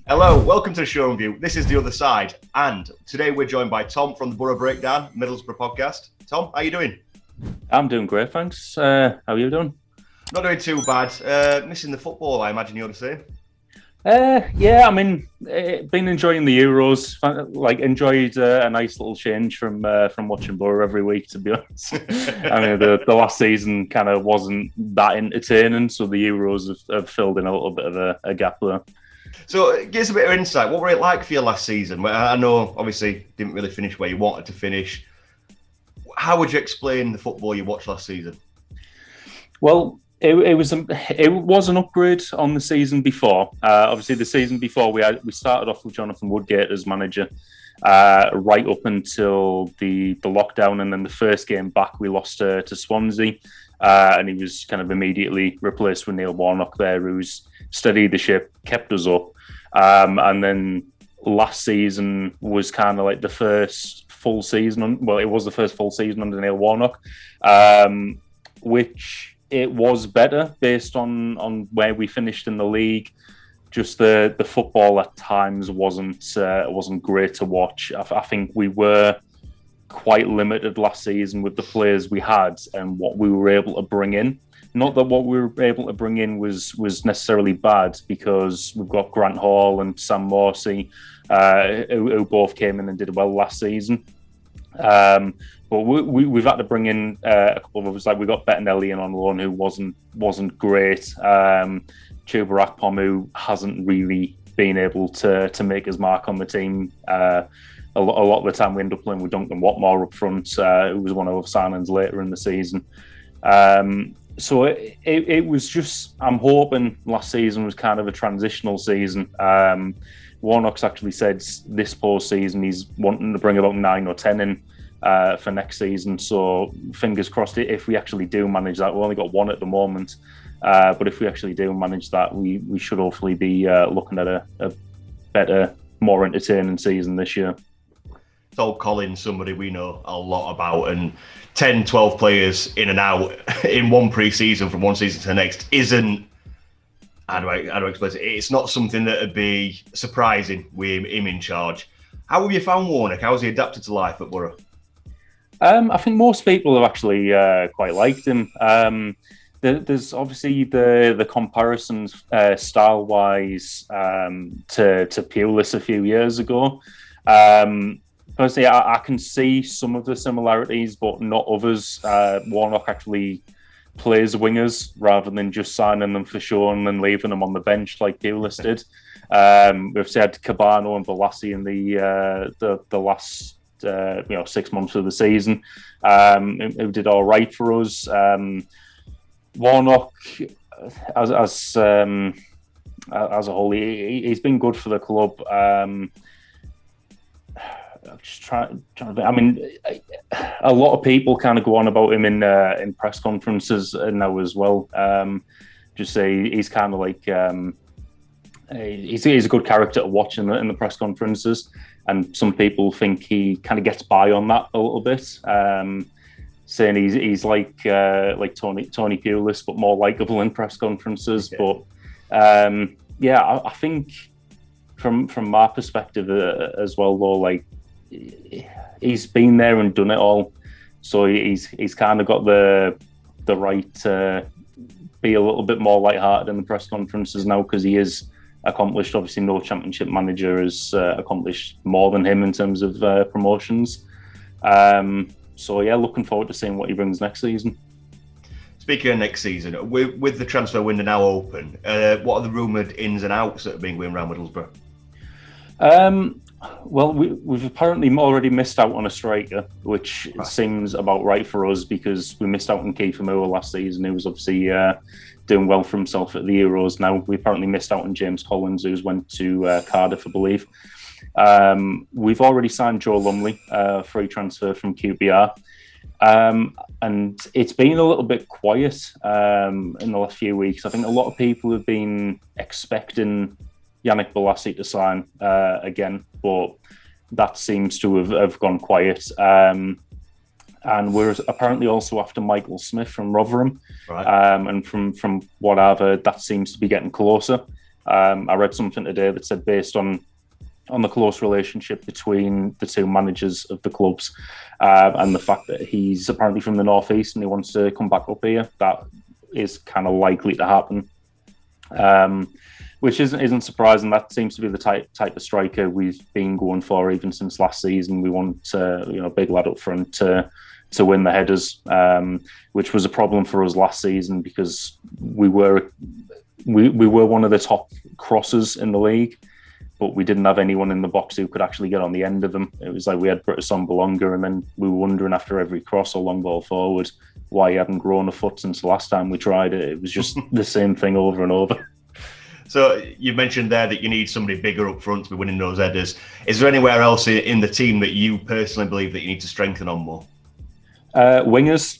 Hello, welcome to the Shoreham View. This is The Other Side, and today we're joined by Tom from the Boro Breakdown, Middlesbrough podcast. Tom, how are you doing? I'm doing great, thanks. How are you doing? Not doing too bad. Missing the football, I imagine you're the same. Been enjoying the Euros. Enjoyed a nice little change from watching Boro every week, to be honest. The last season kind of wasn't that entertaining, so the Euros have filled in a little bit of a gap there. So, give us a bit of insight. What were it like for you last season? I know, obviously, didn't really finish where you wanted to finish. How would you explain the football you watched last season? Well, it was an upgrade on the season before. Obviously, the season before we started off with Jonathan Woodgate as manager, right up until the lockdown, and then the first game back we lost to Swansea, and he was kind of immediately replaced with Neil Warnock there, who's steadied the ship, kept us up, and then last season was kind of like the first full season. Well, it was the first full season under Neil Warnock, which it was better based on where we finished in the league. Just the football at times wasn't great to watch. I think we were quite limited last season with the players we had and what we were able to bring in. Not that what we were able to bring in was necessarily bad, because we've got Grant Hall and Sam Morsey, who both came in and did well last season. But we've had to bring in a couple of others. Like, we got Bettinelli in on loan, who wasn't great. Chuba Akpom, who hasn't really been able to make his mark on the team. A lot of the time we end up playing with Duncan Watmore up front, who was one of our signings later in the season. So it was just, I'm hoping last season was kind of a transitional season. Warnock's actually said this post-season he's wanting to bring about 9 or 10 in for next season. So fingers crossed, if we actually do manage that. We've only got one at the moment. But if we actually do manage that, we should hopefully be looking at a better, more entertaining season this year. Told Colin, somebody we know a lot about, and 10, 12 players in and out in one pre-season from one season to the next isn't, how do I explain it? It's not something that would be surprising with him in charge. How have you found Warnock? How has he adapted to life at Boro? I think most people have actually quite liked him. There's obviously the comparisons style-wise to Pulis a few years ago. Personally, I can see some of the similarities, but not others. Warnock actually plays wingers rather than just signing them for show and then leaving them on the bench like Pulis did. We've said Cabano and Balassi in the last 6 months of the season, who did all right for us. Warnock, as a whole, he's been good for the club. Just trying to. A lot of people kind of go on about him in press conferences now as well. Just say he's kind of like he's a good character to watch in the press conferences, and some people think he kind of gets by on that a little bit, saying he's like Tony Pulis, but more likable in press conferences. Yeah. But I think from my perspective as well, though, like, he's been there and done it all, so he's kind of got the right to be a little bit more lighthearted in the press conferences now, because he is accomplished. Obviously, no championship manager has accomplished more than him in terms of promotions. So yeah, looking forward to seeing what he brings next season. Speaking of next season, with the transfer window now open, what are the rumoured ins and outs that have been going around Middlesbrough? Well, we've apparently already missed out on a striker, which seems about right for us, because we missed out on Kiefer Moore last season, who was obviously doing well for himself at the Euros. Now we apparently missed out on James Collins, who's went to Cardiff, I believe. We've already signed Joe Lumley, free transfer from QPR. And it's been a little bit quiet in the last few weeks. I think a lot of people have been expecting Yannick Balassi to sign again, but that seems to have gone quiet. And we're apparently also after Michael Smith from Rotherham. Right. And from what I've heard, that seems to be getting closer. I read something today that said based on the close relationship between the two managers of the clubs and the fact that he's apparently from the northeast and he wants to come back up here, that is kind of likely to happen. Which isn't surprising. That seems to be the type of striker we've been going for even since last season. We want a big lad up front to win the headers, which was a problem for us last season because we were one of the top crossers in the league, but we didn't have anyone in the box who could actually get on the end of them. It was like we had Britasson Belonga, and then we were wondering after every cross or long ball forward why he hadn't grown a foot since the last time we tried it. It was just the same thing over and over. So you mentioned there that you need somebody bigger up front to be winning those headers. Is there anywhere else in the team that you personally believe that you need to strengthen on more? Wingers.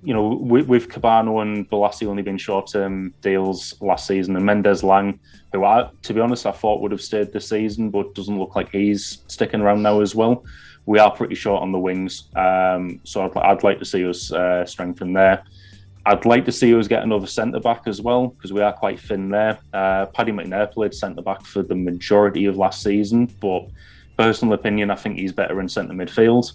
With Cabano and Balassi only been short-term deals last season, and Mendes Lang, who to be honest, I thought would have stayed this season, but doesn't look like he's sticking around now as well. We are pretty short on the wings, so I'd like to see us strengthen there. I'd like to see us get another centre-back as well, because we are quite thin there. Paddy McNair played centre-back for the majority of last season, but personal opinion, I think he's better in centre midfield.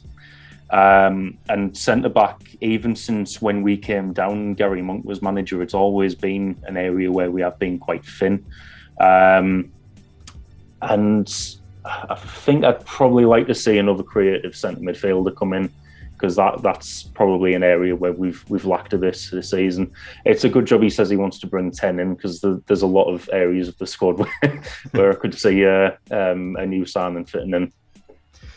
And centre-back, even since when we came down, Gary Monk was manager, it's always been an area where we have been quite thin. And I think I'd probably like to see another creative centre midfielder come in, because that's probably an area where we've lacked this season. It's a good job he says he wants to bring 10 in, because there's a lot of areas of the squad where I could see a new signing fitting in.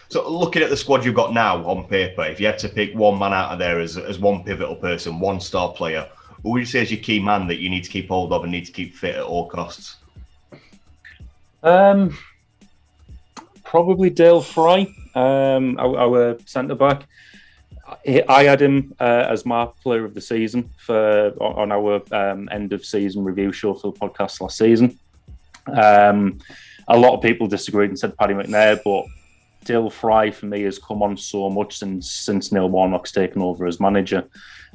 So looking at the squad you've got now on paper, if you had to pick one man out of there as one pivotal person, one star player, who would you say is your key man that you need to keep hold of and need to keep fit at all costs? Probably Dale Fry, our centre-back. I had him as my player of the season on our end of season review show for the podcast last season. A lot of people disagreed and said Paddy McNair, but Dale Fry for me has come on so much since Neil Warnock's taken over as manager.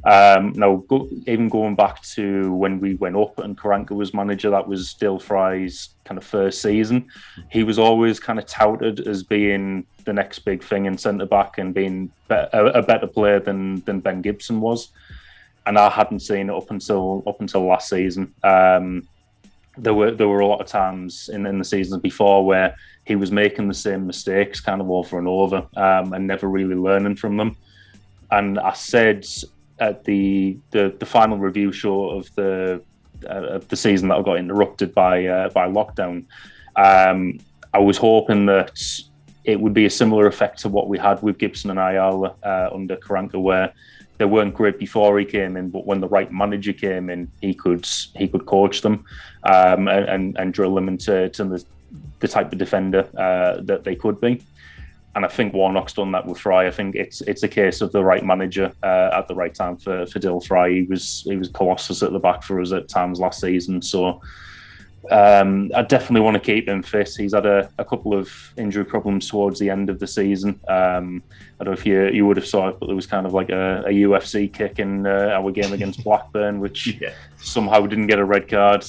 Even going back to when we went up and Karanka was manager, that was Dale Fry's kind of first season. He was always kind of touted as being the next big thing in centre back and being a better player than Ben Gibson was, and I hadn't seen it up until last season. There were a lot of times in the seasons before where he was making the same mistakes kind of over and over and never really learning from them. And I said at the final review show of the season that I got interrupted by lockdown, I was hoping that it would be a similar effect to what we had with Gibson and Ayala under Karanka, where they weren't great before he came in, but when the right manager came in, he could coach them and drill them into the type of defender that they could be. And I think Warnock's done that with Fry. I think it's a case of the right manager at the right time for Dale Fry. He was colossus at the back for us at times last season. So I definitely want to keep him fit. He's had a couple of injury problems towards the end of the season. I don't know if you would have saw it, but there was kind of like a UFC kick in our game against Blackburn, which somehow didn't get a red card,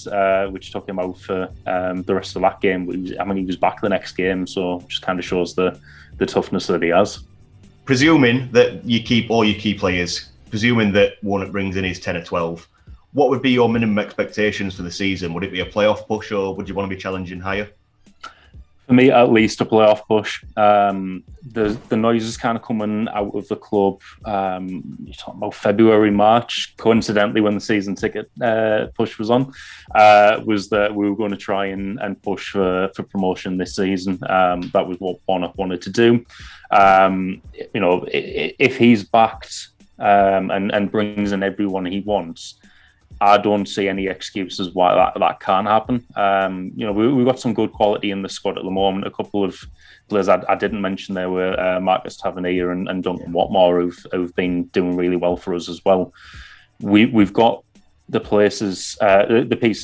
which took him out for the rest of that game. He was back the next game, so just kind of shows the toughness that he has. Presuming that you keep all your key players, presuming that Warnock brings in his 10 or 12, what would be your minimum expectations for the season? Would it be a playoff push, or would you want to be challenging higher? For me, at least a playoff push. The noise is kind of coming out of the club. You're talking about February, March, coincidentally when the season ticket push was on, was that we were going to try and push for promotion this season. That was what Warnock wanted to do. If he's backed and brings in everyone he wants, I don't see any excuses why that can't happen. We've got some good quality in the squad at the moment. A couple of players I didn't mention there were Marcus Tavernier and Duncan Watmore, who've been doing really well for us as well. We've got the pieces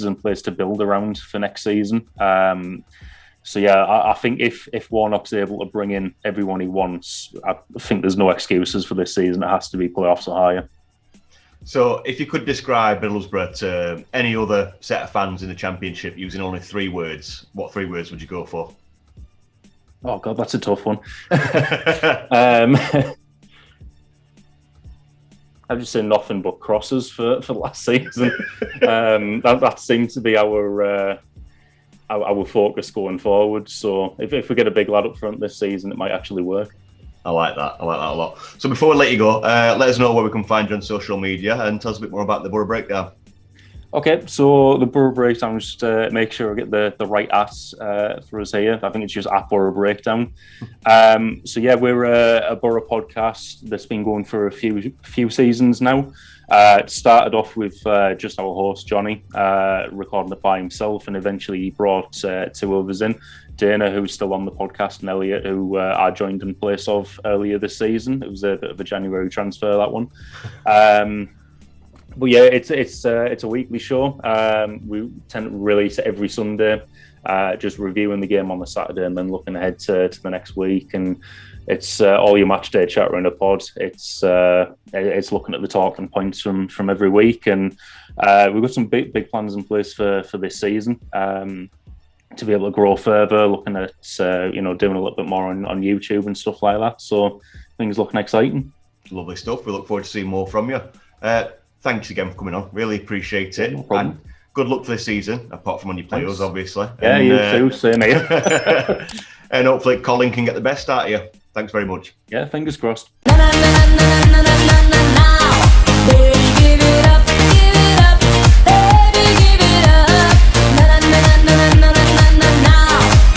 in place to build around for next season. I think if Warnock's able to bring in everyone he wants, I think there's no excuses for this season. It has to be playoffs or higher. So, if you could describe Middlesbrough to any other set of fans in the Championship using only 3 words, what 3 words would you go for? Oh God, that's a tough one. I've just said nothing but crosses for last season. That seems to be our focus going forward. So if we get a big lad up front this season, it might actually work. I like that a lot. So before we let you go, let us know where we can find you on social media and tell us a bit more about the Boro Breakdown. Okay, so the Boro Breakdown, just make sure I get the right for us here. I think it's just at Boro Breakdown. So yeah, we're a Boro podcast that's been going for a few seasons now. It started off with just our host Johnny recording it by himself, and eventually he brought 2 others in. Dana, who's still on the podcast, and Elliot, who I joined in place of earlier this season. It was a bit of a January transfer, that one. But yeah, it's a weekly show. We tend to release it every Sunday, just reviewing the game on the Saturday and then looking ahead to the next week. And it's all your match day chatter in a pod. It's looking at the talking points from every week, and we've got some big plans in place for this season. To be able to grow further, looking at doing a little bit more on YouTube and stuff like that. So things looking exciting. Lovely stuff. We look forward to seeing more from you. Thanks again for coming on. Really appreciate it. No problem. And good luck for this season, apart from when you play us, obviously. Yeah, and, you too. Same here. And hopefully Colin can get the best out of you. Thanks very much. Yeah, fingers crossed.